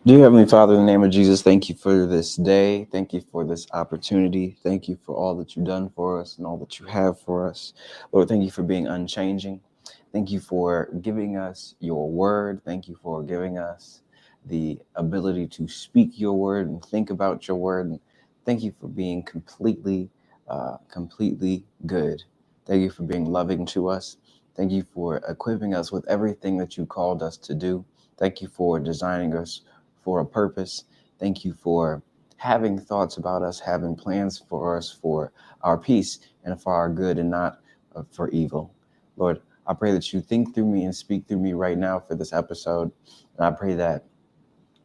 Dear Heavenly Father, in the name of Jesus, thank you for this day. Thank you for this opportunity. Thank you for all that you've done for us and all that you have for us. Lord, thank you for being unchanging. Thank you for giving us your word. Thank you for giving us the ability to speak your word and think about your word. And thank you for being completely good. Thank you for being loving to us. Thank you for equipping us with everything that you called us to do. Thank you for designing us for a purpose. Thank you for having thoughts about us, having plans for us for our peace and for our good and not for evil. Lord, I pray that you think through me and speak through me right now for this episode. And I pray that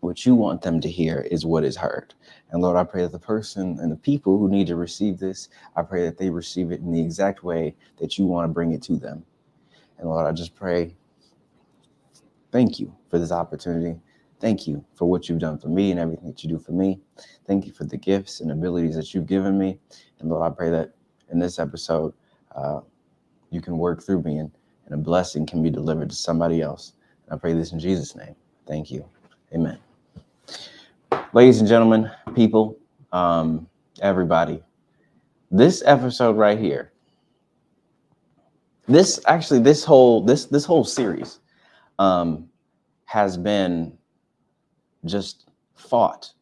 what you want them to hear is what is heard. And Lord, I pray that the person and the people who need to receive this, I pray that they receive it in the exact way that you want to bring it to them. And Lord, I just pray, thank you for this opportunity. Thank you for what you've done for me and everything that you do for me. Thank you for the gifts and abilities that you've given me. And Lord, I pray that in this episode, you can work through me and a blessing can be delivered to somebody else. And I pray this in Jesus' name. Thank you. Amen. Ladies and gentlemen, people, everybody, this episode right here, this whole series has been just fought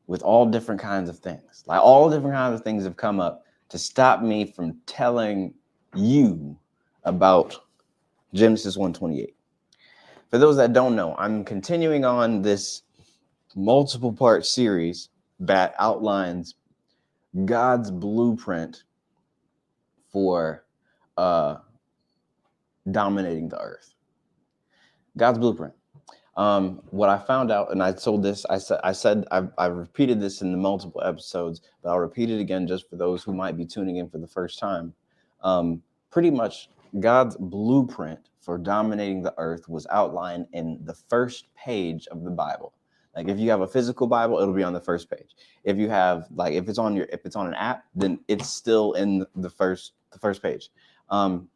with all different kinds of things. Like all different kinds of things have come up to stop me from telling you about Genesis 1:28. For those that don't know, I'm continuing on this multiple part series that outlines God's blueprint for dominating the earth. God's blueprint. What I found out, and I told this, I've repeated this in the multiple episodes, but I'll repeat it again just for those who might be tuning in for the first time. Pretty much God's blueprint for dominating the earth was outlined in the first page of the Bible. Like if you have a physical Bible, it'll be on the first page. If you have if it's on an app, then it's still in the first page. And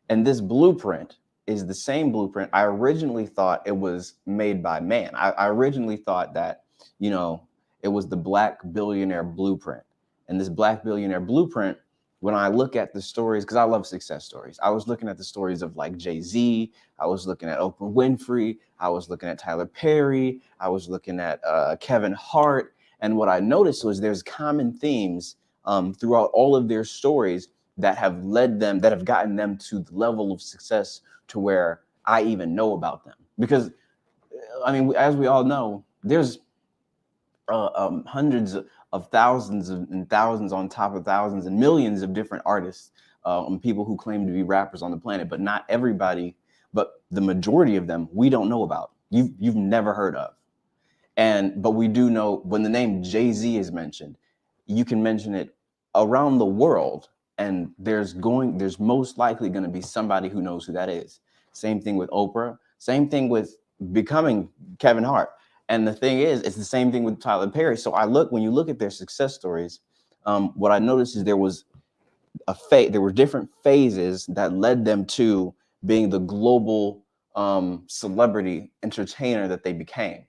this blueprint is the same blueprint. I originally thought it was made by man. I originally thought that, it was the Black billionaire blueprint. And this Black billionaire blueprint, when I look at the stories, because I love success stories, I was looking at the stories of like Jay-Z, I was looking at Oprah Winfrey, I was looking at Tyler Perry, I was looking at Kevin Hart. And what I noticed was there's common themes throughout all of their stories that have gotten them to the level of success to where I even know about them. Because, I mean, as we all know, there's hundreds of thousands and thousands on top of thousands and millions of different artists and people who claim to be rappers on the planet, but not everybody, but the majority of them we don't know about. You've never heard of. But we do know when the name Jay-Z is mentioned, you can mention it around the world, and there's most likely going to be somebody who knows who that is. Same thing with Oprah. Same thing with becoming Kevin Hart. And the thing is, it's the same thing with Tyler Perry. So when you look at their success stories, what I noticed is there were different phases that led them to being the global celebrity entertainer that they became.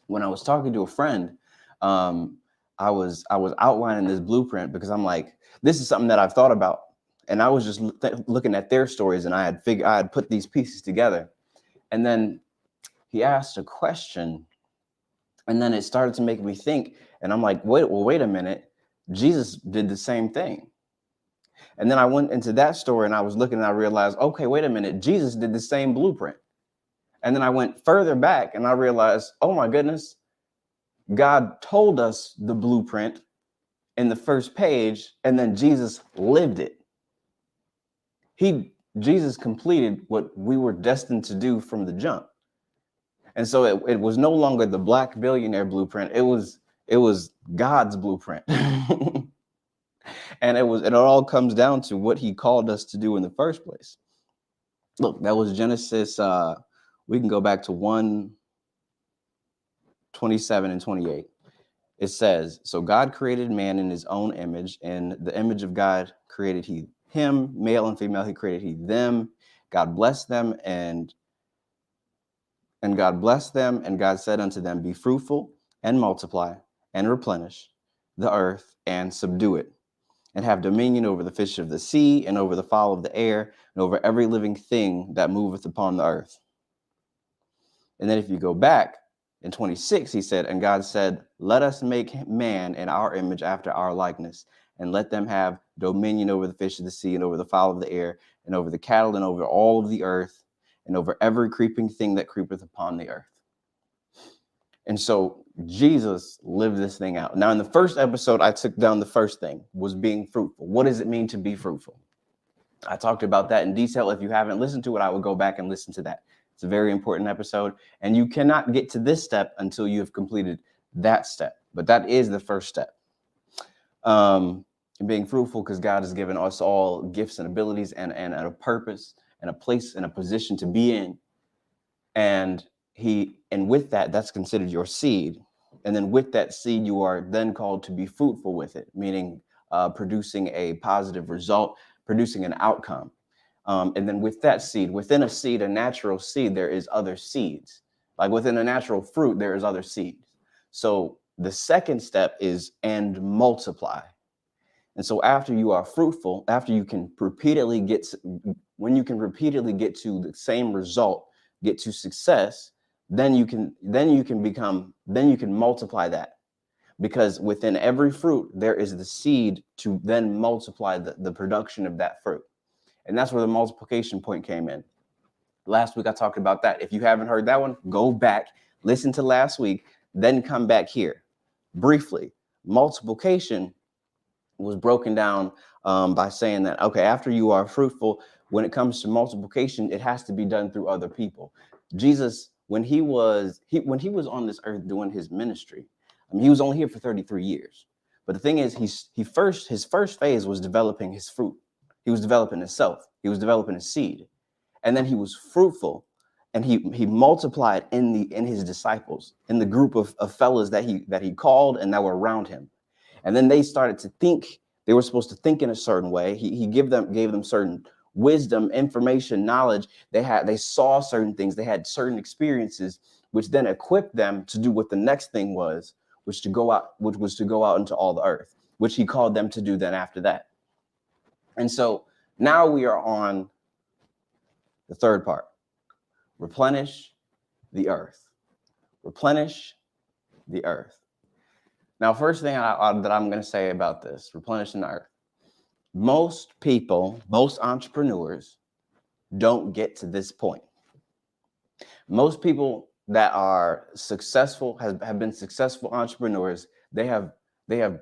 When I was talking to a friend, I was outlining this blueprint because I'm like, this is something that I've thought about, and I was just looking at their stories, and I had put these pieces together, and then he asked a question, and then it started to make me think, and I'm like, wait a minute, Jesus did the same thing. And then I went into that story, and I was looking, and I realized, okay, wait a minute, Jesus did the same blueprint. And then I went further back, and I realized, oh my goodness, God told us the blueprint in the first page, and then Jesus lived it. Jesus completed what we were destined to do from the jump. And so it was no longer the Black billionaire blueprint. It was God's blueprint. And it all comes down to what he called us to do in the first place. Look, that was Genesis. We can go back to 1:27 and 28. It says, so God created man in his own image, and the image of God created he him, male and female, he created he them. God blessed them, and And God blessed them, and God said unto them, be fruitful and multiply and replenish the earth and subdue it, and have dominion over the fish of the sea, and over the fowl of the air, and over every living thing that moveth upon the earth. And then if you go back in 26, he said, and God said, let us make man in our image after our likeness, and let them have dominion over the fish of the sea, and over the fowl of the air, and over the cattle, and over all of the earth, and over every creeping thing that creepeth upon the earth. And so Jesus lived this thing out. Now, in the first episode, I took down the first thing, was being fruitful. What does it mean to be fruitful? I talked about that in detail. If you haven't listened to it, I would go back and listen to that. It's a very important episode. And you cannot get to this step until you have completed that step. But that is the first step. Being fruitful, because God has given us all gifts and abilities and a purpose and a place and a position to be in. And with that, that's considered your seed. And then with that seed, you are then called to be fruitful with it, meaning producing a positive result, producing an outcome. And then with that seed, within a seed, a natural seed, there is other seeds. Like within a natural fruit, there is other seeds. So the second step is and multiply. And so after you are fruitful, after you can repeatedly when you can repeatedly get to the same result, get to success, then you can multiply that, because within every fruit there is the seed to then multiply the production of that fruit. And that's where the multiplication point came in. Last week I talked about that. If you haven't heard that one, go back, listen to last week, then come back here. Briefly, multiplication was broken down by saying that, okay, after you are fruitful, when it comes to multiplication, it has to be done through other people. Jesus, when he was on this earth doing his ministry, I mean, he was only here for 33 years. But the thing is, his first phase was developing his fruit. He was developing himself. He was developing his seed. And then he was fruitful, and he multiplied in his disciples, in the group of fellas that he called and that were around him. And then they started to think. They were supposed to think in a certain way. He gave them certain wisdom, information, knowledge. They saw certain things. They had certain experiences, which then equipped them to do what the next thing was, which was to go out into all the earth, which he called them to do then after that. And so now we are on the third part. Replenish the earth. Replenish the earth. Now, first thing that I'm going to say about this, replenishing the earth. Most people, most entrepreneurs don't get to this point. Most people that are successful, have been successful entrepreneurs, they have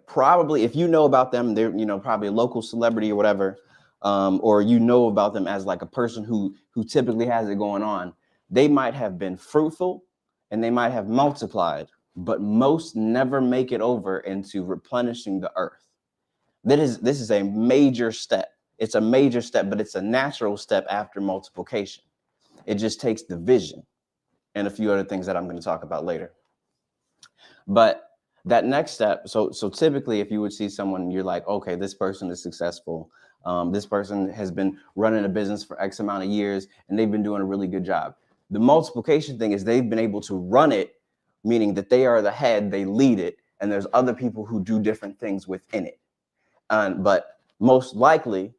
probably, if you know about them, they're, probably a local celebrity or whatever, or you know about them as like a person who typically has it going on. They might have been fruitful and they might have multiplied, but most never make it over into replenishing the earth. This is a major step. It's a major step, but it's a natural step after multiplication. It just takes the vision and a few other things that I'm going to talk about later. But that next step, so typically if you would see someone, you're like, okay, this person is successful. This person has been running a business for X amount of years and they've been doing a really good job. The multiplication thing is they've been able to run it, meaning that they are the head, they lead it, and there's other people who do different things within it. But most likely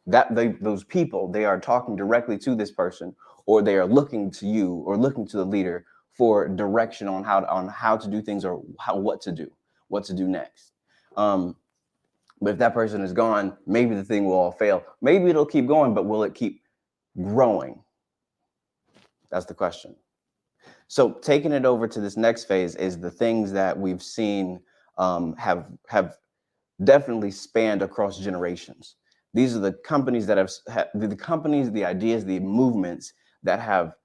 those people, they are talking directly to this person, or they are looking to you or looking to the leader for direction on how to do things, or what to do next. But if that person is gone, maybe the thing will all fail. Maybe it'll keep going, but will it keep growing? That's the question. So taking it over to this next phase is the things that we've seen have definitely spanned across generations. These are the companies that the ideas, the movements that have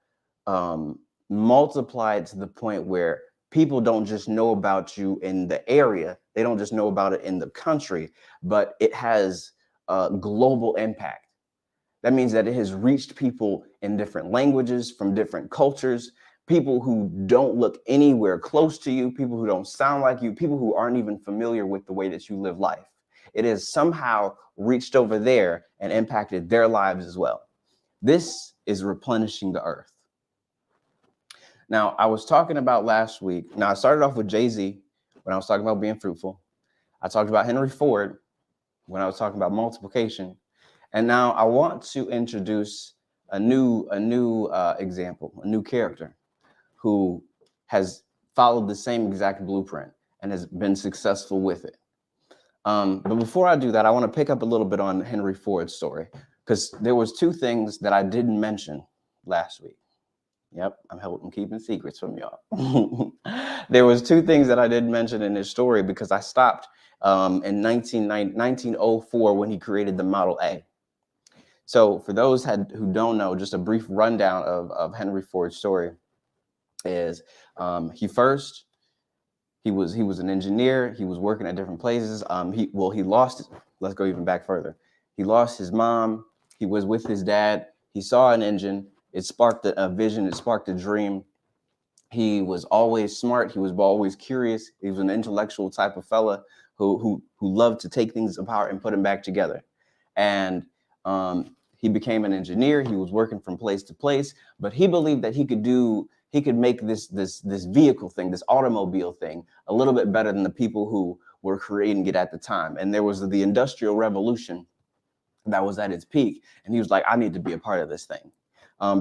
multiplied to the point where people don't just know about you in the area. They don't just know about it in the country, but it has a global impact. That means that it has reached people in different languages, from different cultures, people who don't look anywhere close to you, people who don't sound like you, people who aren't even familiar with the way that you live life. It has somehow reached over there and impacted their lives as well. This is replenishing the earth. Now, I was talking about last week. Now, I started off with Jay-Z when I was talking about being fruitful. I talked about Henry Ford when I was talking about multiplication. And now I want to introduce a new example, a new character who has followed the same exact blueprint and has been successful with it. But before I do that, I want to pick up a little bit on Henry Ford's story, because there was two things that I didn't mention last week. Yep, I'm keeping secrets from y'all. There was two things that I didn't mention in his story because I stopped in 1904 when he created the Model A. So for those who don't know, just a brief rundown of Henry Ford's story is he was an engineer. He was working at different places. He lost. Let's go even back further. He lost his mom. He was with his dad. He saw an engine. It sparked a vision. It sparked a dream. He was always smart. He was always curious. He was an intellectual type of fella who loved to take things apart and put them back together. And he became an engineer. He was working from place to place, but he believed that he could make this vehicle thing, this automobile thing, a little bit better than the people who were creating it at the time. And there was the Industrial Revolution that was at its peak. And he was like, I need to be a part of this thing.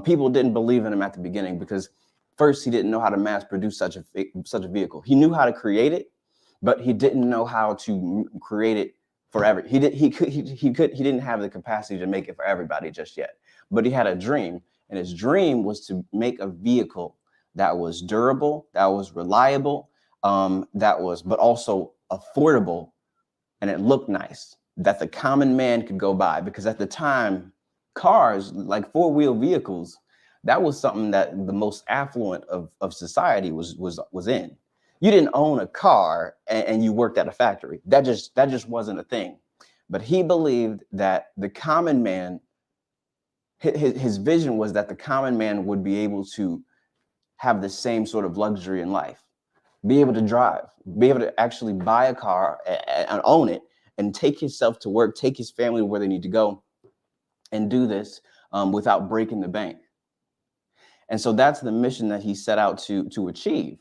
People didn't believe in him at the beginning because first he didn't know how to mass produce such a vehicle. He knew how to create it, but he didn't know how to create it forever. He didn't have the capacity to make it for everybody just yet. But he had a dream, and his dream was to make a vehicle that was durable, that was reliable, but also affordable, and it looked nice, that the common man could go by. Because at the time, cars, like four-wheel vehicles, that was something that the most affluent of society was in. You didn't own a car and you worked at a factory. That just wasn't a thing. But he believed that the common man, his vision was that the common man would be able to have the same sort of luxury in life, be able to drive, be able to actually buy a car and own it and take himself to work, take his family where they need to go, and do this without breaking the bank. And so that's the mission that he set out to achieve.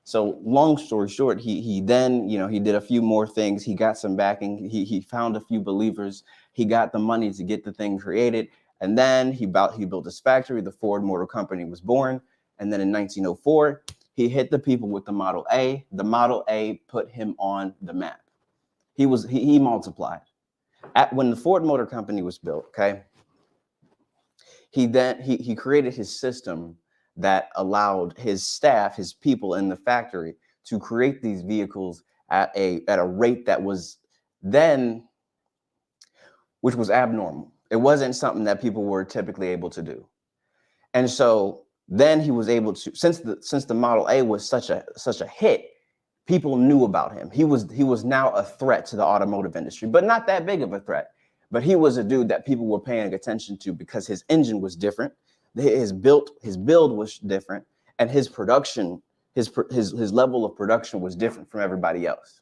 So long story short, he then, he did a few more things. He got some backing. He found a few believers. He got the money to get the thing created. And then he built his factory. The Ford Motor Company was born. And then in 1904, he hit the people with the Model A. The Model A put him on the map. He multiplied. When the Ford Motor Company was built, okay, he created his system that allowed his staff, his people in the factory, to create these vehicles at a rate that was then, which was abnormal. It wasn't something that people were typically able to do. And so then he was able to, since the Model A was such a hit, people knew about him. He was now a threat to the automotive industry, but not that big of a threat. But he was a dude that people were paying attention to because his engine was different, his build was different, and his production, his level of production was different from everybody else.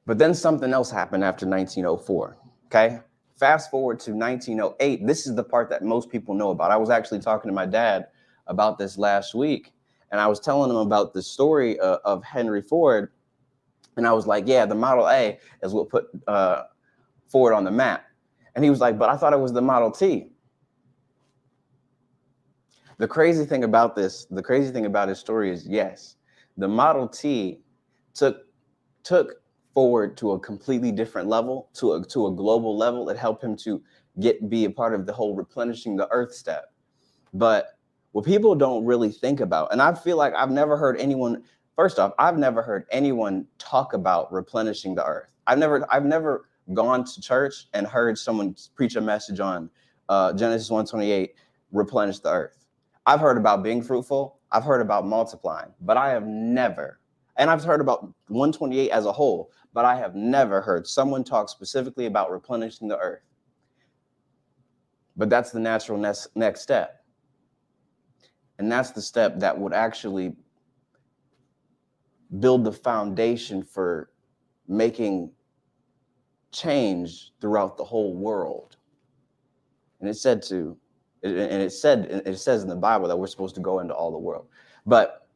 But then something else happened after 1904. Okay, fast forward to 1908. This is the part that most people know about. I was actually talking to my dad about this last week, and I was telling him about the story of Henry Ford. And I was like, yeah, the Model A is what put Ford on the map. And he was like, but I thought it was the Model T. The crazy thing about his story is, yes, the Model T took Ford to a completely different level, to a global level. It helped him to be a part of the whole replenishing the earth step. But what people don't really think about, and I feel like I've never heard anyone, first off, I've never heard anyone talk about replenishing the earth. I've never gone to church and heard someone preach a message on Genesis 1:28, replenish the earth. I've heard about being fruitful. I've heard about multiplying, but I have never, and I've heard about 128 as a whole, but I have never heard someone talk specifically about replenishing the earth. But that's the natural next step. And that's the step that would actually build the foundation for making change throughout the whole world. And it said And it says in the Bible that we're supposed to go into all the world. But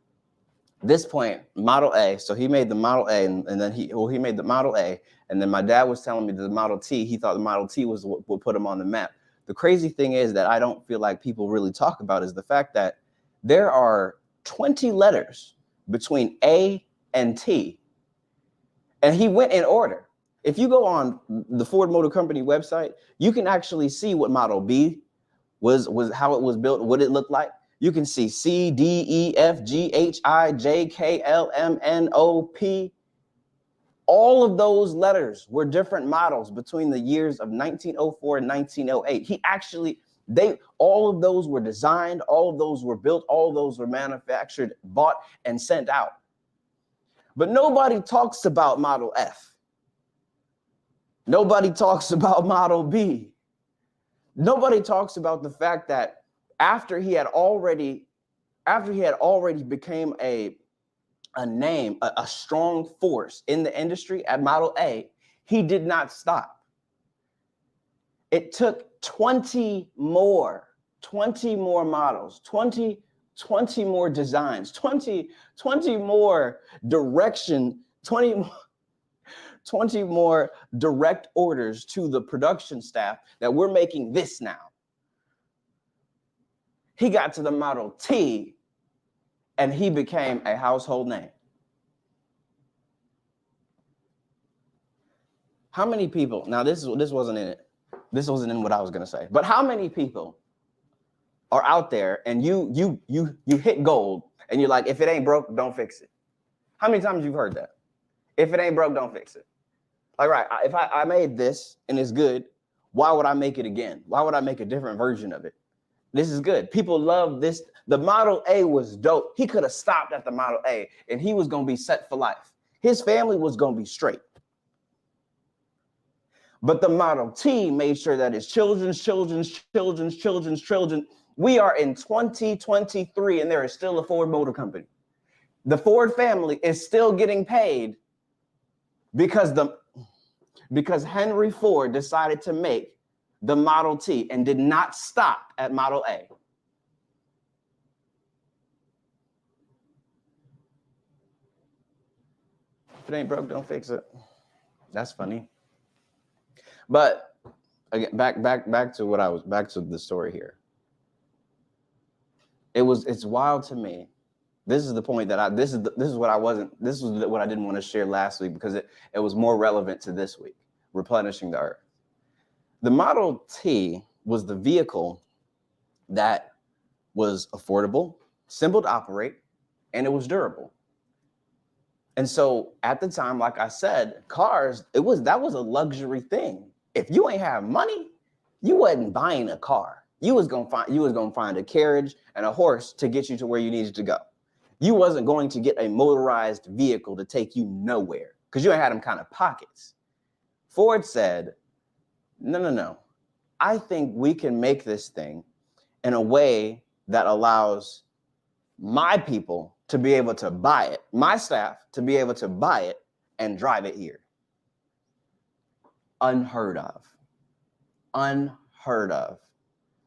this point, Model A, so he made the Model A, and then he made the Model A, and then my dad was telling me that the Model T, he thought the Model T was what would put him on the map. The crazy thing is that I don't feel like people really talk about is the fact that there are 20 letters between A and T, and he went in order. If you go on the Ford Motor Company website, you can actually see what Model B was how it was built, what it looked like. You can see C, D, E, F, G, H, I, J, K, L, M, N, O, P. All of those letters were different models between the years of 1904 and 1908. All of those were designed, all of those were built, all of those were manufactured, bought, and sent out. But nobody talks about Model F. Nobody talks about Model B. Nobody talks about the fact that after he had already became a name, a strong force in the industry at Model A, he did not stop. It took 20 more models, 20 more designs, 20 more direction, 20 more direct orders to the production staff that we're making this now. He got to the Model T and he became a household name. How many people, now this wasn't in it. This wasn't in what I was going to say, but how many people are out there and you hit gold and you're like, if it ain't broke, don't fix it? How many times you've heard that? If it ain't broke, don't fix it. Like, right, if I made this and it's good, why would I make it again? Why would I make a different version of it? This is good. People love this. The Model A was dope. He could have stopped at the Model A and he was going to be set for life. His family was going to be straight. But the Model T made sure that his children's children, we are in 2023 and there is still a Ford Motor Company. The Ford family is still getting paid because Henry Ford decided to make the Model T and did not stop at Model A. If it ain't broke, don't fix it. That's funny. But again, back to the story here. It's wild to me. This is the point that this is what I didn't want to share last week because it was more relevant to this week, replenishing the earth. The Model T was the vehicle that was affordable, simple to operate, and it was durable. And so at the time, like I said, cars, that was a luxury thing. If you ain't have money, you wasn't buying a car. You was gonna find a carriage and a horse to get you to where you needed to go. You wasn't going to get a motorized vehicle to take you nowhere because you ain't had them kind of pockets. Ford said, no. I think we can make this thing in a way that allows my people to be able to buy it, my staff to be able to buy it and drive it here. Unheard of.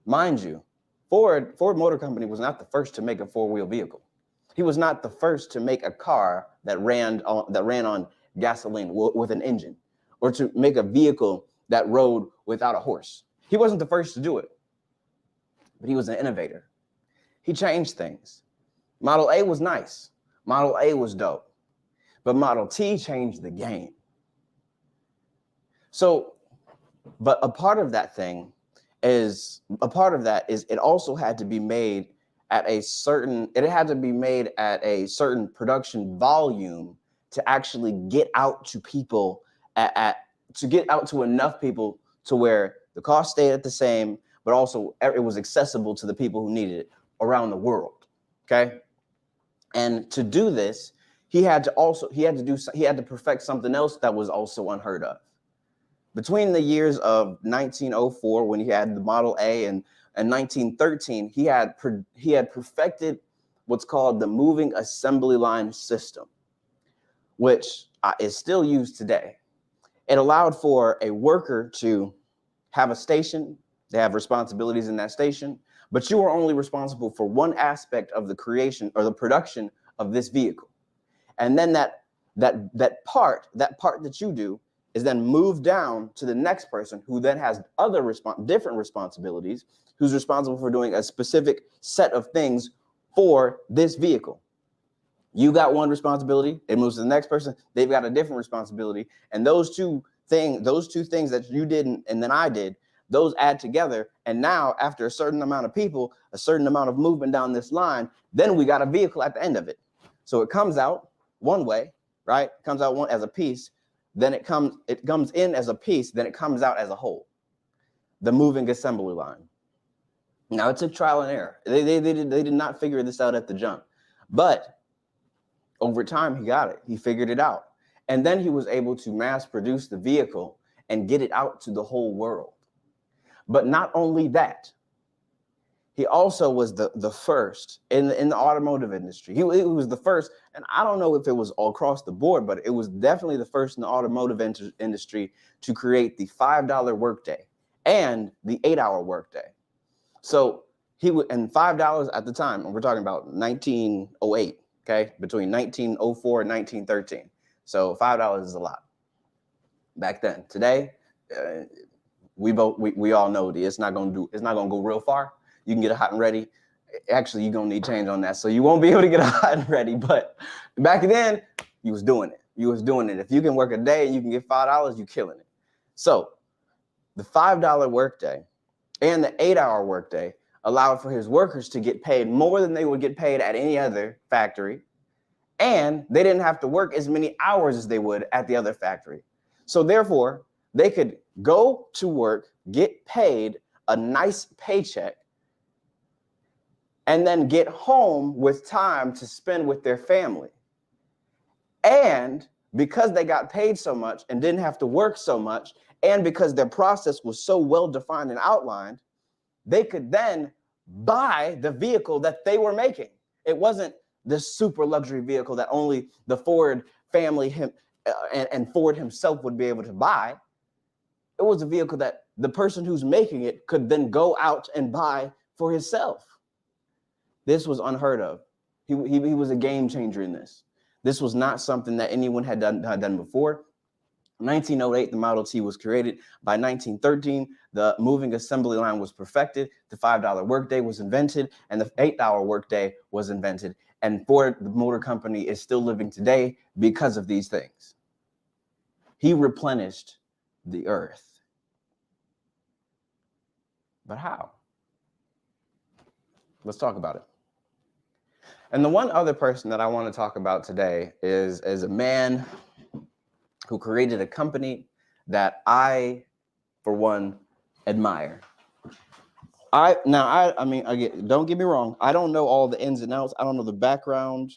Mind you, Ford Motor Company was not the first to make a four-wheel vehicle. He was not the first to make a car that ran on gasoline with an engine, or to make a vehicle that rode without a horse. He wasn't the first to do it, but he was an innovator. He changed things. Model A was nice. Model A was dope, but Model T changed the game. So, but a part of that is it also had to be made at a certain production volume to actually get out to people to get out to enough people to where the cost stayed at the same, but also it was accessible to the people who needed it around the world. Okay. And to do this, he had to perfect something else that was also unheard of. Between the years of 1904, when he had the Model A, and 1913, he had perfected what's called the moving assembly line system, which is still used today. It allowed for a worker to have a station, they have responsibilities in that station, but you are only responsible for one aspect of the creation or the production of this vehicle. And then that part that you do is then moved down to the next person, who then has other different responsibilities, who's responsible for doing a specific set of things for this vehicle. You got one responsibility, it moves to the next person, they've got a different responsibility, and those two things that you did and then I did, those add together, and now after a certain amount of people, a certain amount of movement down this line, then we got a vehicle at the end of it. So it comes out one way, right? It comes out as a piece, then it comes in as a piece, then it comes out as a whole. The moving assembly line. Now it took trial and error. They did not figure this out at the jump, but over time he got it. He figured it out, and then he was able to mass produce the vehicle and get it out to the whole world. But not only that, he also was the first in the automotive industry. He was the first, and I don't know if it was all across the board, but it was definitely the first in the automotive industry to create the $5 workday and the 8-hour workday. So he would, and $5 at the time, and we're talking about 1908, okay, between 1904 and 1913. So $5 is a lot back then. Today, we all know it's not gonna go real far. You can get a hot and ready. Actually, you're gonna need change on that, so you won't be able to get a hot and ready. But back then, you was doing it. You was doing it. If you can work a day and you can get $5, you're killing it. So the $5 workday and the 8-hour workday allowed for his workers to get paid more than they would get paid at any other factory, and they didn't have to work as many hours as they would at the other factory. So therefore, they could go to work, get paid a nice paycheck, and then get home with time to spend with their family. And because they got paid so much and didn't have to work so much, and because their process was so well defined and outlined, they could then buy the vehicle that they were making. It wasn't the super luxury vehicle that only the Ford family and Ford himself would be able to buy. It was a vehicle that the person who's making it could then go out and buy for himself. This was unheard of. He was a game changer in this. This was not something that anyone had done before. In 1908, the Model T was created. By 1913, the moving assembly line was perfected. The $5 workday was invented, and the 8-hour workday was invented. And Ford, the motor company, is still living today because of these things. He replenished the earth. But how? Let's talk about it. And the one other person that I want to talk about today is a man who created a company that I, for one, admire. I mean, again, don't get me wrong. I don't know all the ins and outs. I don't know the background.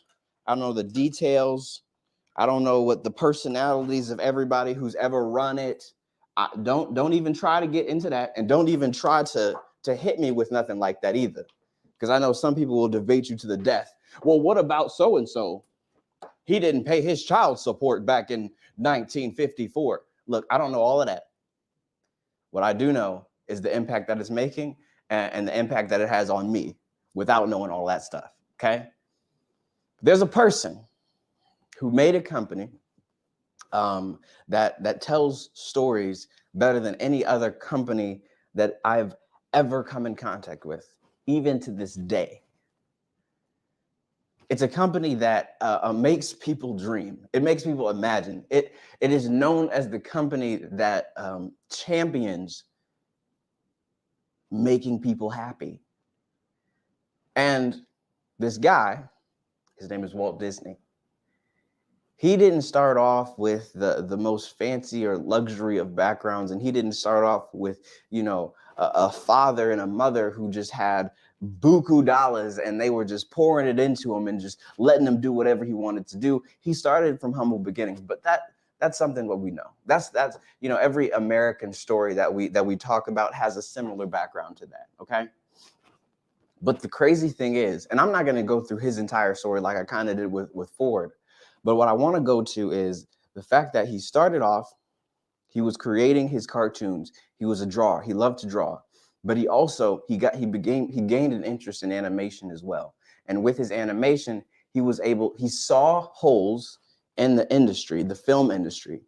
I don't know the details. I don't know what the personalities of everybody who's ever run it. Don't even try to get into that, and don't even try to hit me with nothing like that either, because I know some people will debate you to the death. Well, what about so-and-so? He didn't pay his child support back in 1954. Look, I don't know all of that. What I do know is the impact that it's making and the impact that it has on me without knowing all that stuff, okay? There's a person who made a company that tells stories better than any other company that I've ever come in contact with, even to this day. It's a company that makes people dream. It makes people imagine. It is known as the company that champions making people happy. And this guy, his name is Walt Disney. He didn't start off with the most fancy or luxury of backgrounds, and he didn't start off with, you know, a father and a mother who just had buku dollars and they were just pouring it into him and just letting him do whatever he wanted to do. He started from humble beginnings, but that's something what we know. That's you know, every American story that we talk about has a similar background to that, okay? But the crazy thing is, and I'm not going to go through his entire story like I kind of did with Ford, but what I want to go to is the fact that he started off, he was creating his cartoons. He was a drawer. He loved to draw. but he gained an interest in animation as well. And with his animation, he saw holes in the industry, the film industry,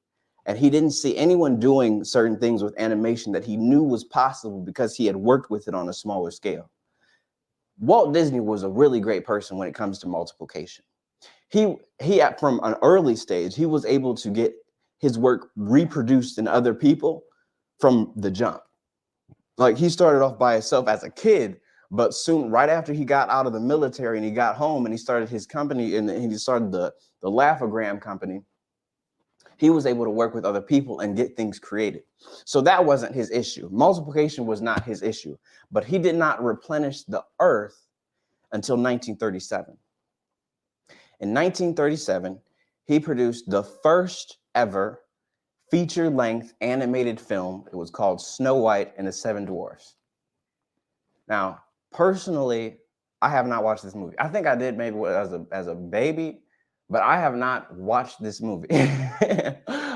and he didn't see anyone doing certain things with animation that he knew was possible because he had worked with it on a smaller scale. Walt Disney was a really great person when it comes to multiplication. He from an early stage, he was able to get his work reproduced in other people from the jump. Like, he started off by himself as a kid, but soon, right after he got out of the military and he got home and he started his company and he started the Laugh-O-Gram company, he was able to work with other people and get things created. So that wasn't his issue. Multiplication was not his issue, but he did not replenish the earth until 1937. In 1937, he produced the first ever feature-length animated film. It was called Snow White and the Seven Dwarfs. Now, personally, I have not watched this movie. I think I did maybe as a baby, but I have not watched this movie.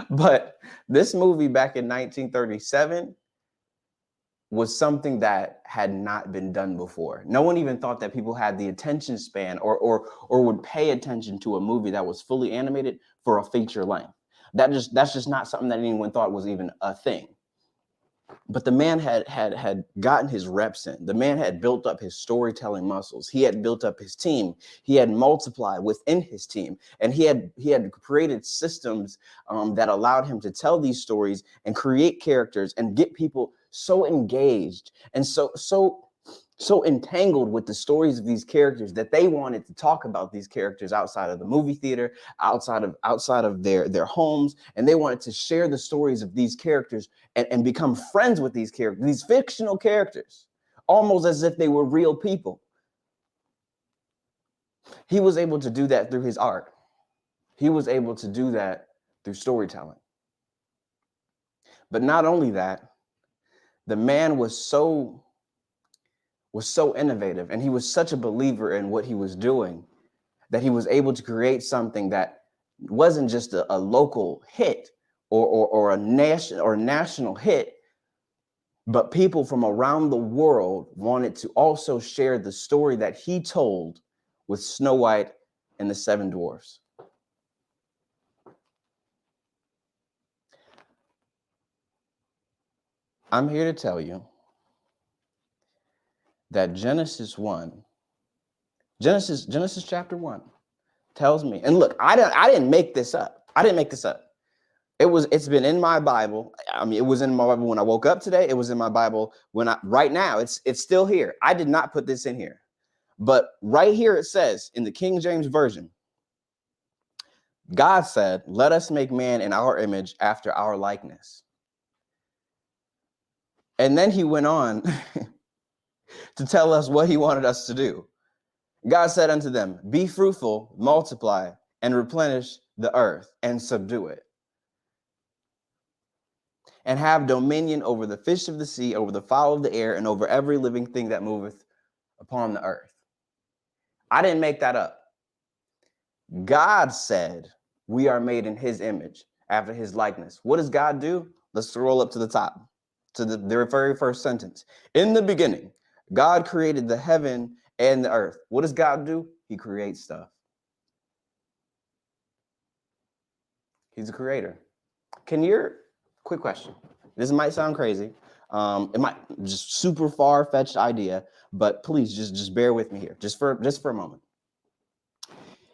But this movie back in 1937 was something that had not been done before. No one even thought that people had the attention span or would pay attention to a movie that was fully animated for a feature length. That's just not something that anyone thought was even a thing. But the man had gotten his reps in. The man had built up his storytelling muscles. He had built up his team. He had multiplied within his team, and he had created systems that allowed him to tell these stories and create characters and get people so engaged and so entangled with the stories of these characters that they wanted to talk about these characters outside of the movie theater, outside of their homes, and they wanted to share the stories of these characters and become friends with these characters, these fictional characters, almost as if they were real people. He was able to do that through his art. He was able to do that through storytelling. But not only that, the man was so innovative, and he was such a believer in what he was doing that he was able to create something that wasn't just a local hit or a national hit, but people from around the world wanted to also share the story that he told with Snow White and the Seven Dwarfs. I'm here to tell you that Genesis chapter 1 tells me, and look, I didn't make this up. It's been in my Bible. I mean, it was in my Bible when I woke up today. It was in my Bible right now. It's still here. I did not put this in here. But right here it says in the King James Version, God said, "Let us make man in our image after our likeness." And then he went on to tell us what he wanted us to do. God said unto them, "Be fruitful, multiply, and replenish the earth, and subdue it, and have dominion over the fish of the sea, over the fowl of the air, and over every living thing that moveth upon the earth." I didn't make that up. God said we are made in his image, after his likeness. What does God do? Let's scroll up to the top, to the very first sentence. In the beginning, God created the heaven and the earth. What does God do? He creates stuff. He's a creator. Quick question. This might sound crazy. It might just super far-fetched idea, but please just bear with me here, just for a moment.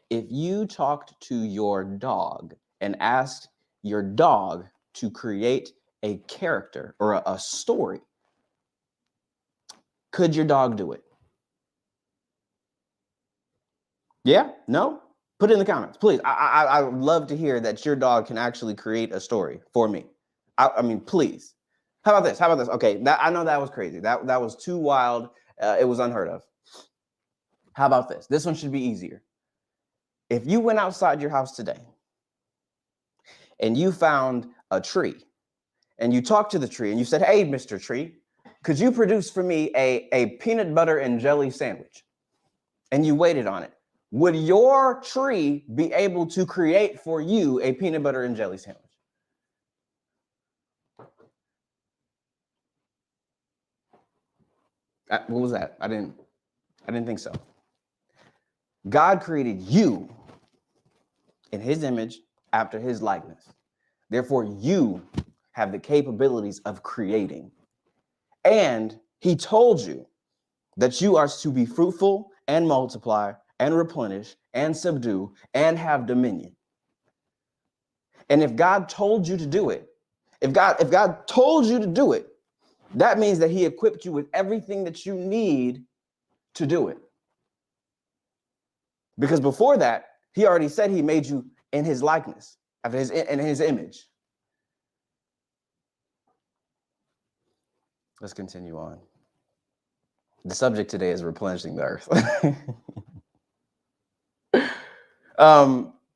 If you talked to your dog and asked your dog to create a character or a story, could your dog do it? Yeah? No? Put it in the comments, please. I would love to hear that your dog can actually create a story for me. I mean, please. How about this? Okay, I know that was crazy. That was too wild. It was unheard of. How about this? This one should be easier. If you went outside your house today and you found a tree and you talked to the tree and you said, "Hey, Mr. Tree, could you produce for me a peanut butter and jelly sandwich?" And you waited on it. Would your tree be able to create for you a peanut butter and jelly sandwich? What was that? I didn't think so. God created you in his image after his likeness. Therefore, you have the capabilities of creating. And he told you that you are to be fruitful and multiply and replenish and subdue and have dominion. And if God told you to do it, if God told you to do it, that means that he equipped you with everything that you need to do it. Because before that, he already said he made you in his likeness, in his image. Let's continue on. The subject today is replenishing the earth.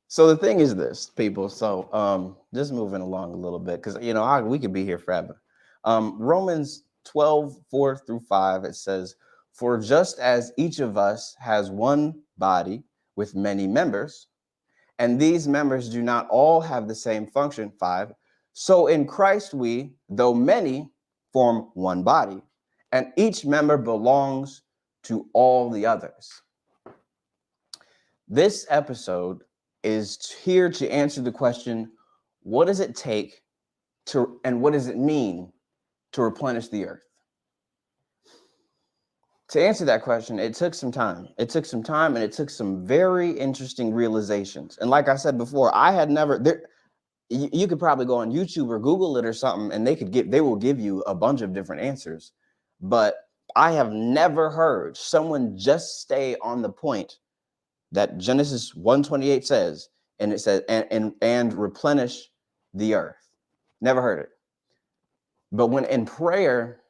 So the thing is this, people. So just moving along a little bit, because we could be here forever. Romans 12:4-5, it says, "For just as each of us has one body with many members, and these members do not all have the same function," 5, "so in Christ we, though many, form one body, and each member belongs to all the others." This episode is here to answer the question, what does it take to, and what does it mean to replenish the earth? To answer that question, it took some time. It took some time, and it took some very interesting realizations. And like I said before, I had never, you could probably go on YouTube or Google it or something, and they will give you a bunch of different answers. But I have never heard someone just stay on the point that Genesis 1:28 says, and it says, and replenish the earth. Never heard it. But when in prayer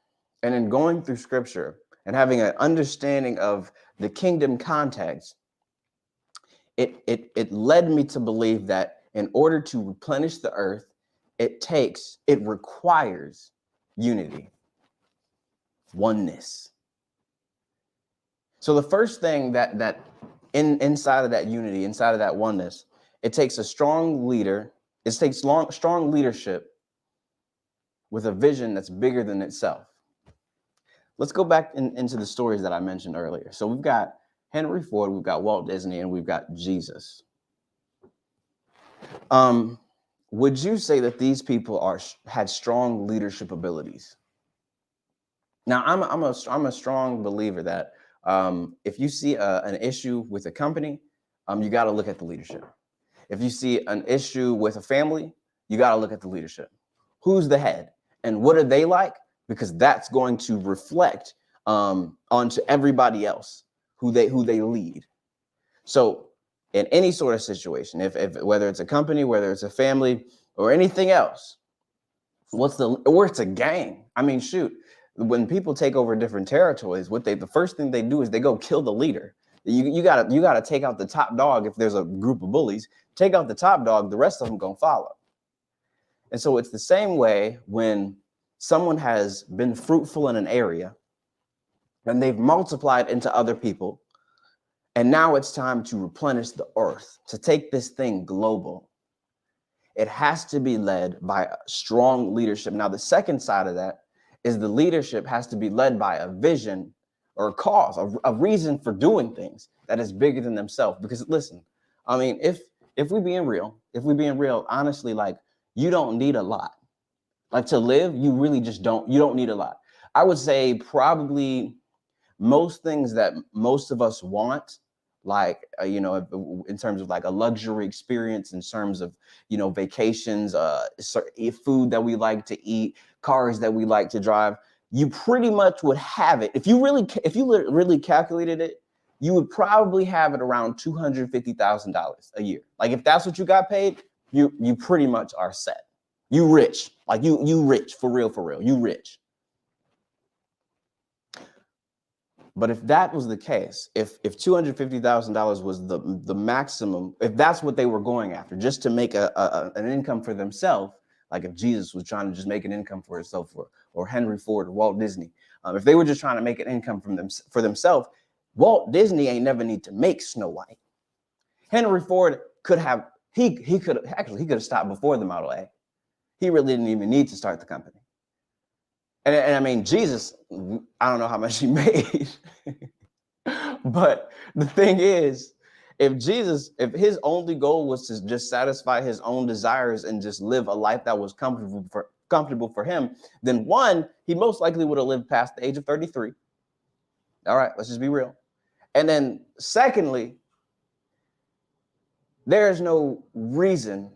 and in going through scripture and having an understanding of the kingdom context, it led me to believe that in order to replenish the earth, it requires unity, oneness. So the first thing that inside of that unity, inside of that oneness, it takes a strong leader. It takes strong leadership with a vision that's bigger than itself. Let's go back into the stories that I mentioned earlier. So we've got Henry Ford, we've got Walt Disney, and we've got Jesus. Would you say that these people had strong leadership abilities? Now, I'm a strong believer that if you see an issue with a company, you got to look at the leadership. If you see an issue with a family, you got to look at the leadership. Who's the head and what are they like? Because that's going to reflect onto everybody else who they lead. So in any sort of situation, if whether it's a company, whether it's a family or anything else, or it's a gang. I mean, shoot, when people take over different territories, the first thing they do is they go kill the leader. You gotta take out the top dog. If there's a group of bullies, take out the top dog, the rest of them gonna follow. And so it's the same way when someone has been fruitful in an area and they've multiplied into other people. And now it's time to replenish the earth, to take this thing global. It has to be led by strong leadership. Now, the second side of that is the leadership has to be led by a vision or a cause, a reason for doing things that is bigger than themselves. Because listen, I mean, if we're being real, honestly, like, you don't need a lot. Like, to live, you really just don't need a lot. I would say probably most things that most of us want, like, in terms of like a luxury experience, in terms of, vacations, food that we like to eat, cars that we like to drive, you pretty much would have it. If you really calculated it, you would probably have it around $250,000 a year. Like, if that's what you got paid, you pretty much are set. You rich, like you rich, for real, you rich. But if that was the case, if $250,000 was the maximum, if that's what they were going after, just to make an income for themselves, like if Jesus was trying to just make an income for himself, or Henry Ford or Walt Disney, if they were just trying to make an income for themselves, Walt Disney ain't never need to make Snow White. Henry Ford could have stopped before the Model A. He really didn't even need to start the company. And I mean, Jesus, I don't know how much he made. But the thing is, if his only goal was to just satisfy his own desires and just live a life that was comfortable for him, then one, he most likely would have lived past the age of 33. All right, let's just be real. And then secondly, there is no reason,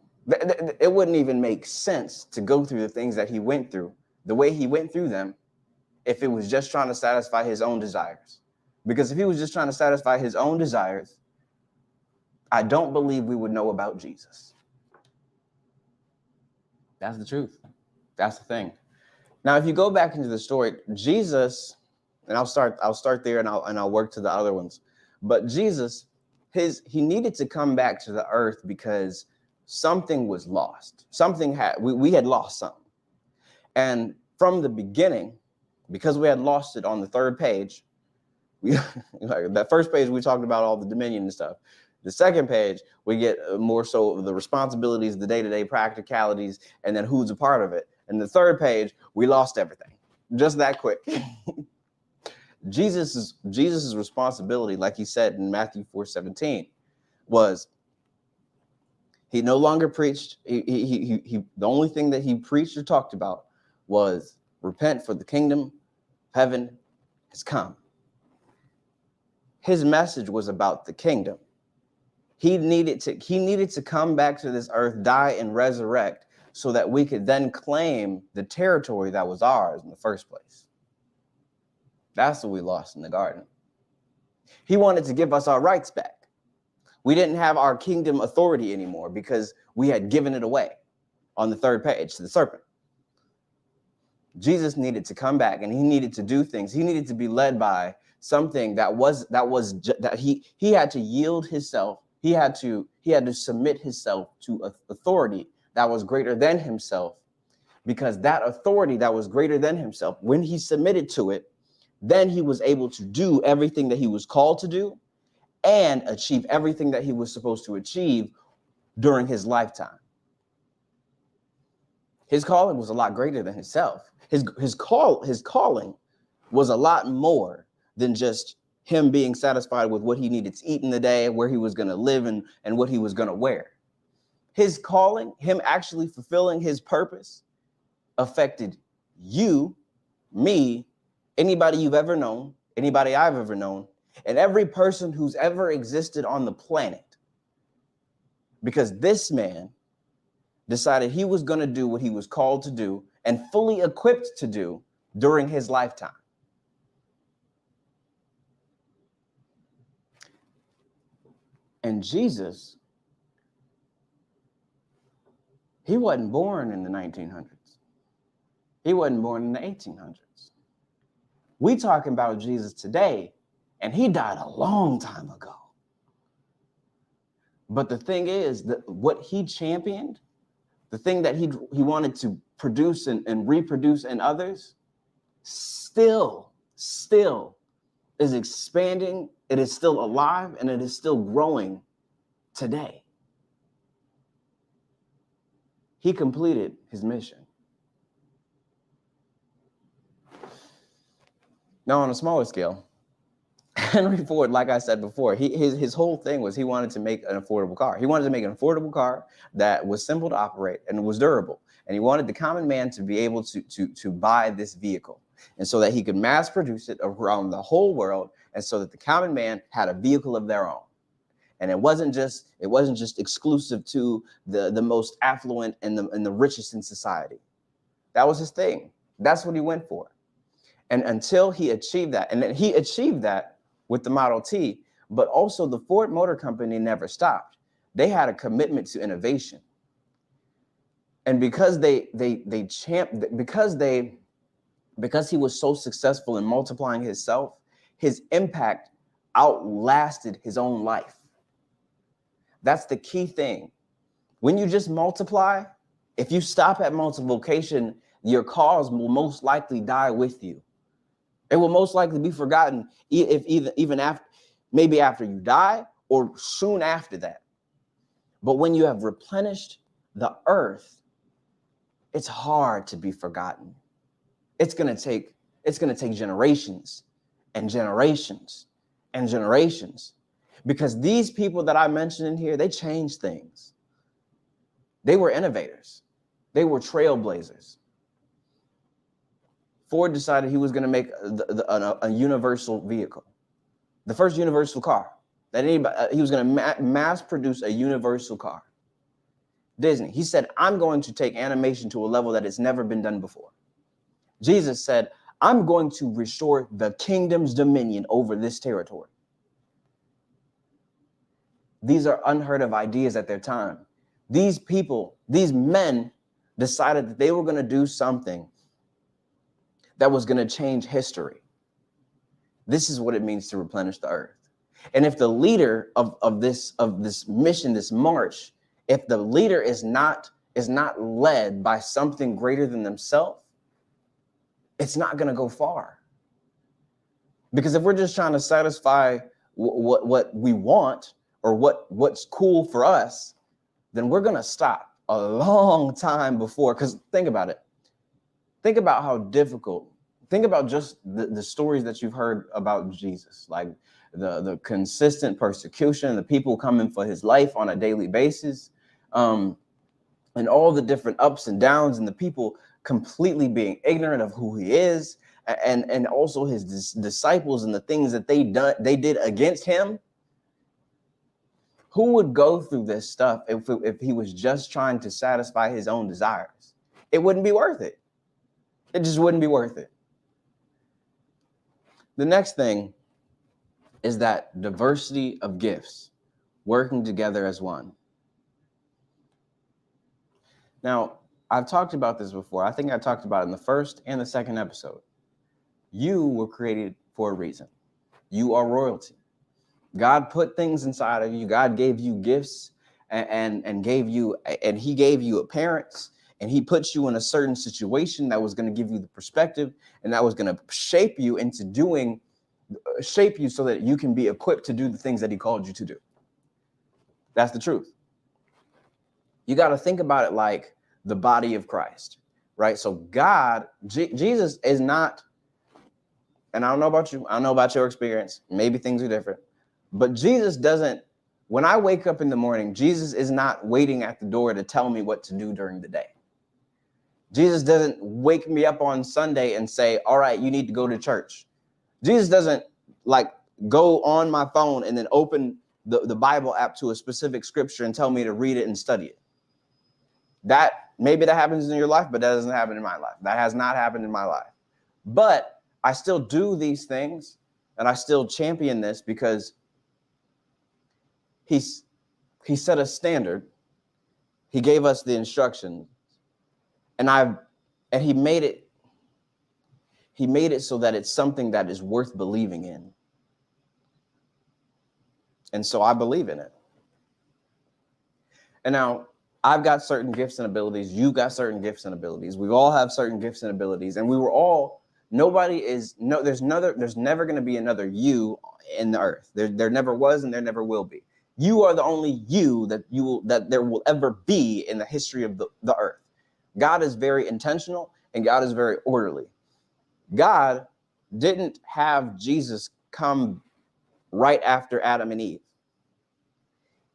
it wouldn't even make sense to go through the things that he went through, the way he went through them, if it was just trying to satisfy his own desires. Because if he was just trying to satisfy his own desires, I don't believe we would know about Jesus. That's the truth. That's the thing. Now, if you go back into the story, Jesus, and I'll start there and I'll work to the other ones. But Jesus, he needed to come back to the earth because something was lost. We had lost something. And from the beginning, because we had lost it on the third page, that first page, we talked about all the dominion and stuff. The second page, we get more so the responsibilities, the day-to-day practicalities, and then who's a part of it. And the third page, we lost everything. Just that quick. Jesus's responsibility, like he said in Matthew 4:17, was he no longer preached. The only thing that he preached or talked about was repent, for the kingdom of heaven has come. His message was about the kingdom. He needed to come back to this earth, die and resurrect, so that we could then claim the territory that was ours in the first place. That's what we lost in the garden. He wanted to give us our rights back. We didn't have our kingdom authority anymore because we had given it away on the third page to the serpent. Jesus needed to come back, and he needed to do things. He needed to be led by something that he had to yield himself. He had to submit himself to authority that was greater than himself, because that authority that was greater than himself, when he submitted to it, then he was able to do everything that he was called to do and achieve everything that he was supposed to achieve during his lifetime. His calling was a lot greater than himself. His calling was a lot more than just him being satisfied with what he needed to eat in the day, where he was going to live, and what he was going to wear. His calling, him actually fulfilling his purpose, affected you, me, anybody you've ever known, anybody I've ever known, and every person who's ever existed on the planet. Because this man decided he was going to do what he was called to do and fully equipped to do during his lifetime. And Jesus, he wasn't born in the 1900s. He wasn't born in the 1800s. We talking about Jesus today, and he died a long time ago. But the thing is that what he championed, the thing that he wanted to produce and reproduce in others, still is expanding. It is still alive, and it is still growing today. He completed his mission. Now, on a smaller scale, Henry Ford, like I said before, his whole thing was he wanted to make an affordable car. He wanted to make an affordable car that was simple to operate and was durable. And he wanted the common man to be able to buy this vehicle, and so that he could mass produce it around the whole world, and so that the common man had a vehicle of their own. And it wasn't just exclusive to the most affluent and the richest in society. That was his thing. That's what he went for. And until he achieved that, and then he achieved that with the Model T, but also the Ford Motor Company never stopped. They had a commitment to innovation. And because because he was so successful in multiplying himself, his impact outlasted his own life. That's the key thing. When you just multiply, if you stop at multiplication, your cause will most likely die with you. It will most likely be forgotten even after, maybe after you die or soon after that. But when you have replenished the earth, it's hard to be forgotten. It's going to take generations and generations and generations, because these people that I mentioned in here, they changed things. They were innovators. They were trailblazers. Ford decided he was going to make a universal vehicle, the first universal car that anybody. He was going to mass produce a universal car. Disney, he said, I'm going to take animation to a level that it's never been done before. Jesus said, I'm going to restore the kingdom's dominion over this territory. These are unheard of ideas at their time. These people, these men decided that they were going to do something that was going to change history. This is what it means to replenish the earth. And if the leader of this mission, this march, if the leader is not led by something greater than themselves, it's not going to go far. Because if we're just trying to satisfy what we want or what's cool for us, then we're going to stop a long time before. Because think about it. Think about how difficult. Think about just the stories that you've heard about Jesus, like the consistent persecution, the people coming for his life on a daily basis, and all the different ups and downs, and the people completely being ignorant of who he is, and also his disciples and the things that they did against him. Who would go through this stuff if he was just trying to satisfy his own desires? It wouldn't be worth it. It just wouldn't be worth it. The next thing is that diversity of gifts working together as one. Now, I've talked about this before. I think I talked about it in the first and the second episode. You were created for a reason. You are royalty. God put things inside of you. God gave you gifts and he gave you a parents, and he put you in a certain situation that was going to give you the perspective, and that was going to shape you so that you can be equipped to do the things that he called you to do. That's the truth. You got to think about it like the body of Christ, right? So Jesus is not, and I don't know about you, I don't know about your experience, maybe things are different, but Jesus doesn't, when I wake up in the morning, Jesus is not waiting at the door to tell me what to do during the day. Jesus doesn't wake me up on Sunday and say, all right, you need to go to church. Jesus doesn't like go on my phone and then open the Bible app to a specific scripture and tell me to read it and study it. Maybe that happens in your life, but that doesn't happen in my life. That has not happened in my life. But I still do these things, and I still champion this because he set a standard. He gave us the instruction, and he made it so that it's something that is worth believing in. And so I believe in it. And now I've got certain gifts and abilities. You've got certain gifts and abilities. We all have certain gifts and abilities. And there's never going to be another you in the earth. There never was, and there never will be. You are the only you that there will ever be in the history of the earth. God is very intentional, and God is very orderly. God didn't have Jesus come right after Adam and Eve.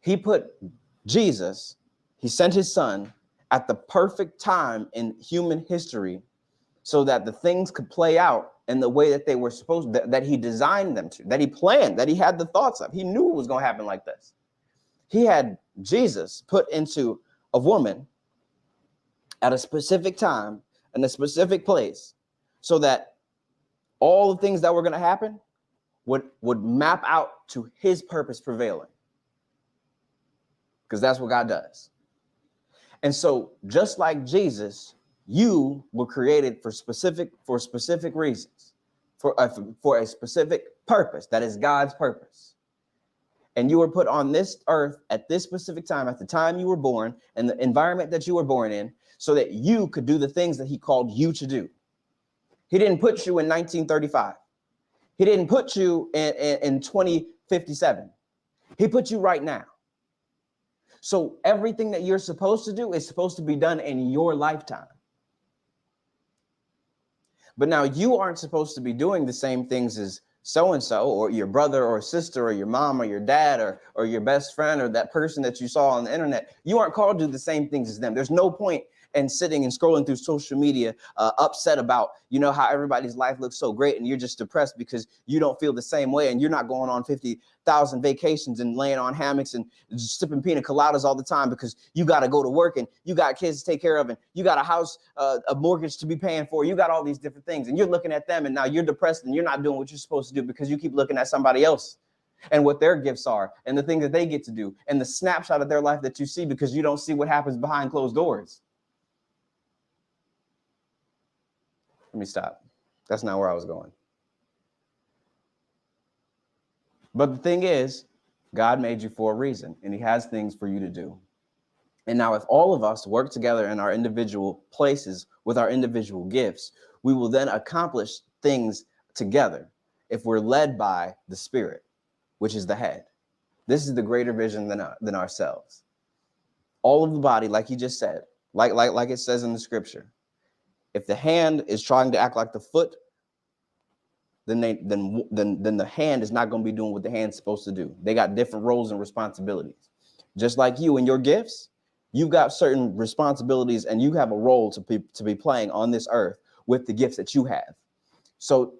He put Jesus, he sent his son at the perfect time in human history so that the things could play out in the way that they were supposed to, that he designed them to, that he planned, that he had the thoughts of. He knew it was going to happen like this. He had Jesus put into a woman at a specific time in a specific place so that all the things that were going to happen would map out to his purpose prevailing. Because that's what God does. And so just like Jesus, you were created for specific reasons, for a specific purpose that is God's purpose. And you were put on this earth at this specific time, at the time you were born, and the environment that you were born in, so that you could do the things that he called you to do. He didn't put you in 1935. He didn't put you in 2057. He put you right now. So everything that you're supposed to do is supposed to be done in your lifetime. But now you aren't supposed to be doing the same things as so-and-so or your brother or sister or your mom or your dad or your best friend or that person that you saw on the internet. You aren't called to do the same things as them. There's no point in sitting and scrolling through social media upset about, how everybody's life looks so great and you're just depressed because you don't feel the same way and you're not going on 50,000 vacations and laying on hammocks and sipping pina coladas all the time because you got to go to work and you got kids to take care of and you got a house, a mortgage to be paying for. You got all these different things and you're looking at them and now you're depressed and you're not doing what you're supposed to do because you keep looking at somebody else and what their gifts are and the things that they get to do and the snapshot of their life that you see because you don't see what happens behind closed doors. Let me stop. That's not where I was going. But the thing is, God made you for a reason, and he has things for you to do. And now if all of us work together in our individual places with our individual gifts, we will then accomplish things together if we're led by the Spirit, which is the head. This is the greater vision than ourselves. All of the body, like he just said, like it says in the scripture, if the hand is trying to act like the foot, then the hand is not going to be doing what the hand's supposed to do. They got different roles and responsibilities. Just like you and your gifts, you've got certain responsibilities and you have a role to be playing on this earth with the gifts that you have. So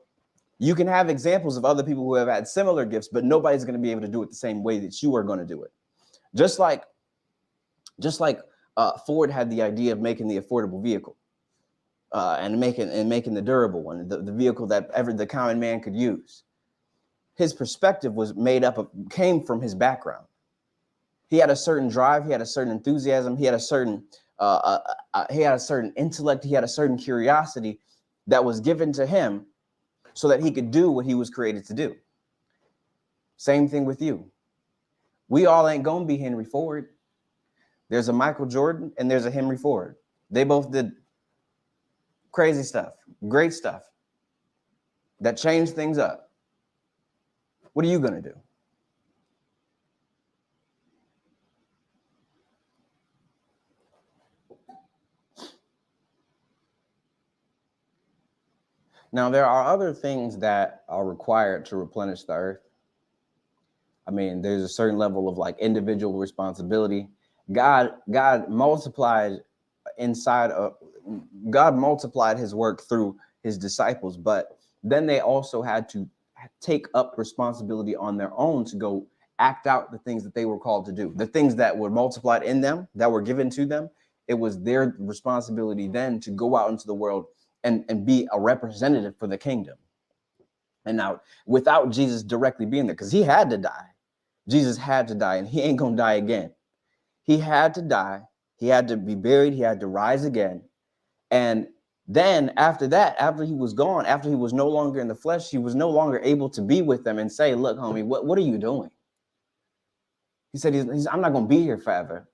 you can have examples of other people who have had similar gifts, but nobody's going to be able to do it the same way that you are going to do it. Just like Ford had the idea of making the affordable vehicle. And making the durable one, the vehicle that the common man could use. His perspective came from his background. He had a certain drive, he had a certain enthusiasm, he had a certain intellect, he had a certain curiosity that was given to him so that he could do what he was created to do. Same thing with you. We all ain't gonna be Henry Ford. There's a Michael Jordan and there's a Henry Ford. They both did crazy stuff, great stuff that changed things up. What are you going to do? Now, there are other things that are required to replenish the earth. I mean, there's a certain level of like individual responsibility. God multiplied his work through his disciples, but then they also had to take up responsibility on their own to go act out the things that they were called to do. The things that were multiplied in them, that were given to them, it was their responsibility then to go out into the world and be a representative for the kingdom. And now, without Jesus directly being there, because he had to die. Jesus had to die, and he ain't gonna die again. He had to die. He had to be buried. He had to rise again. And then after that, after he was gone, after he was no longer in the flesh, he was no longer able to be with them and say, look, homie, what are you doing? He said, I'm not going to be here forever.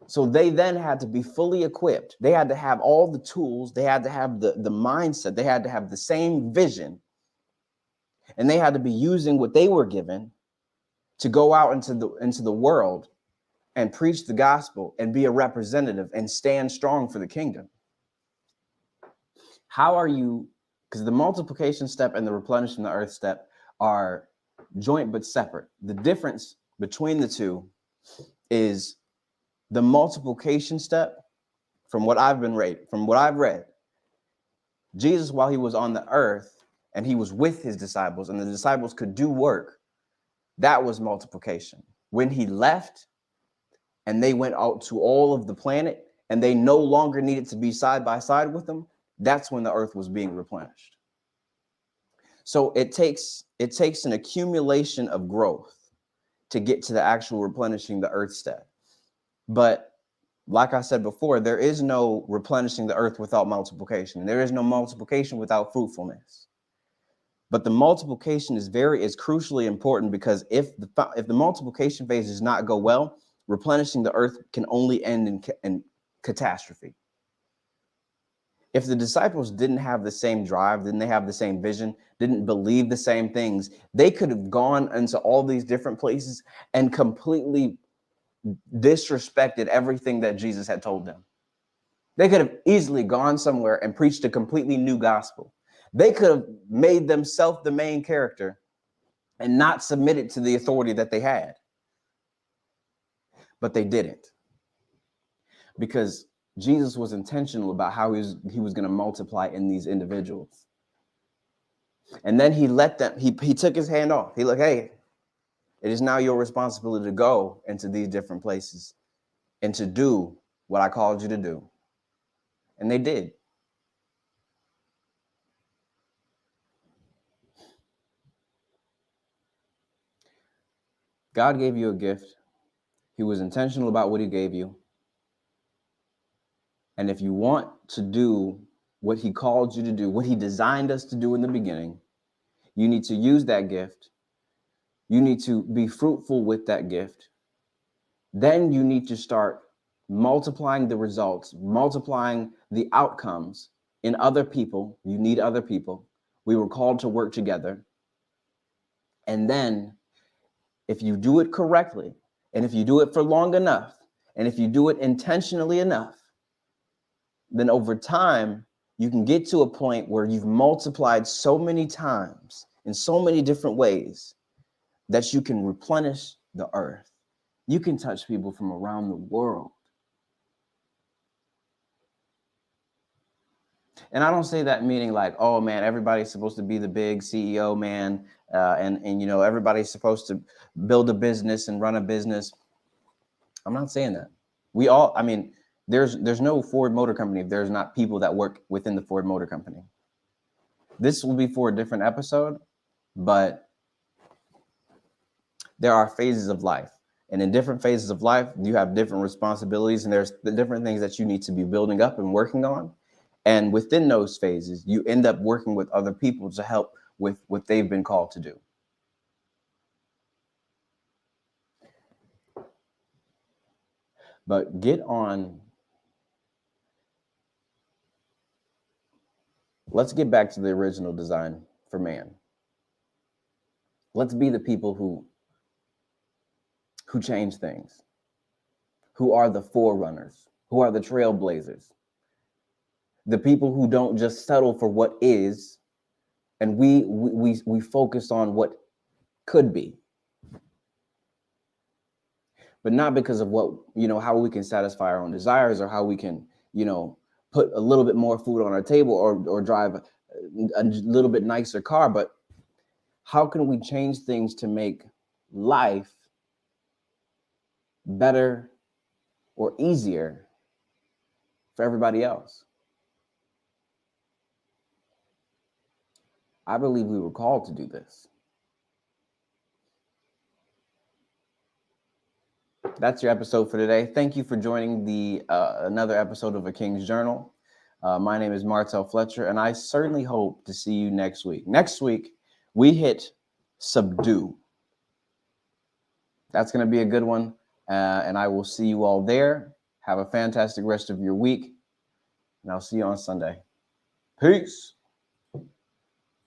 So they then had to be fully equipped. They had to have all the tools. They had to have the mindset. They had to have the same vision. And they had to be using what they were given to go out into the world and preach the gospel and be a representative and stand strong for the kingdom. How are you, because the multiplication step and the replenishing the earth step are joint but separate. The difference between the two is the multiplication step, from what I've read, Jesus, while he was on the earth and he was with his disciples and the disciples could do work, that was multiplication. When he left and they went out to all of the planet and they no longer needed to be side by side with them, that's when the earth was being replenished. So it takes an accumulation of growth to get to the actual replenishing the earth step. But like I said before, there is no replenishing the earth without multiplication. There is no multiplication without fruitfulness. But the multiplication is crucially important, because if the multiplication phase does not go well, replenishing the earth can only end in catastrophe. If the disciples didn't have the same drive, didn't they have the same vision, didn't believe the same things, they could have gone into all these different places and completely disrespected everything that Jesus had told them. They could have easily gone somewhere and preached a completely new gospel. They could have made themselves the main character and not submitted to the authority that they had. But they didn't. Because Jesus was intentional about how he was going to multiply in these individuals. And then he let them, he took his hand off. He like, hey, it is now your responsibility to go into these different places and to do what I called you to do. And they did. God gave you a gift. He was intentional about what he gave you. And if you want to do what he called you to do, what he designed us to do in the beginning, you need to use that gift. You need to be fruitful with that gift. Then you need to start multiplying the results, multiplying the outcomes in other people. You need other people. We were called to work together. And then if you do it correctly, and if you do it for long enough, and if you do it intentionally enough, then over time, you can get to a point where you've multiplied so many times in so many different ways that you can replenish the earth. You can touch people from around the world. And I don't say that meaning like, oh man, everybody's supposed to be the big CEO man, and you know, everybody's supposed to build a business and run a business. I'm not saying that. We all, I mean, there's no Ford Motor Company if there's not people that work within the Ford Motor Company. This will be for a different episode, but there are phases of life. And in different phases of life, you have different responsibilities, and there's the different things that you need to be building up and working on. And within those phases, you end up working with other people to help with what they've been called to do. But get on. Let's get back to the original design for man. Let's be the people who change things, who are the forerunners, who are the trailblazers, the people who don't just settle for what is, and we focus on what could be, but not because of what, you know, how we can satisfy our own desires or how we can, you know, put a little bit more food on our table or drive a little bit nicer car, but how can we change things to make life better or easier for everybody else? I believe we were called to do this. That's your episode for today. Thank you for joining the another episode of A King's Journal. My name is Martel Fletcher, and I certainly hope to see you next week. Next week, we hit subdue. That's going to be a good one, and I will see you all there. Have a fantastic rest of your week, and I'll see you on Sunday. Peace.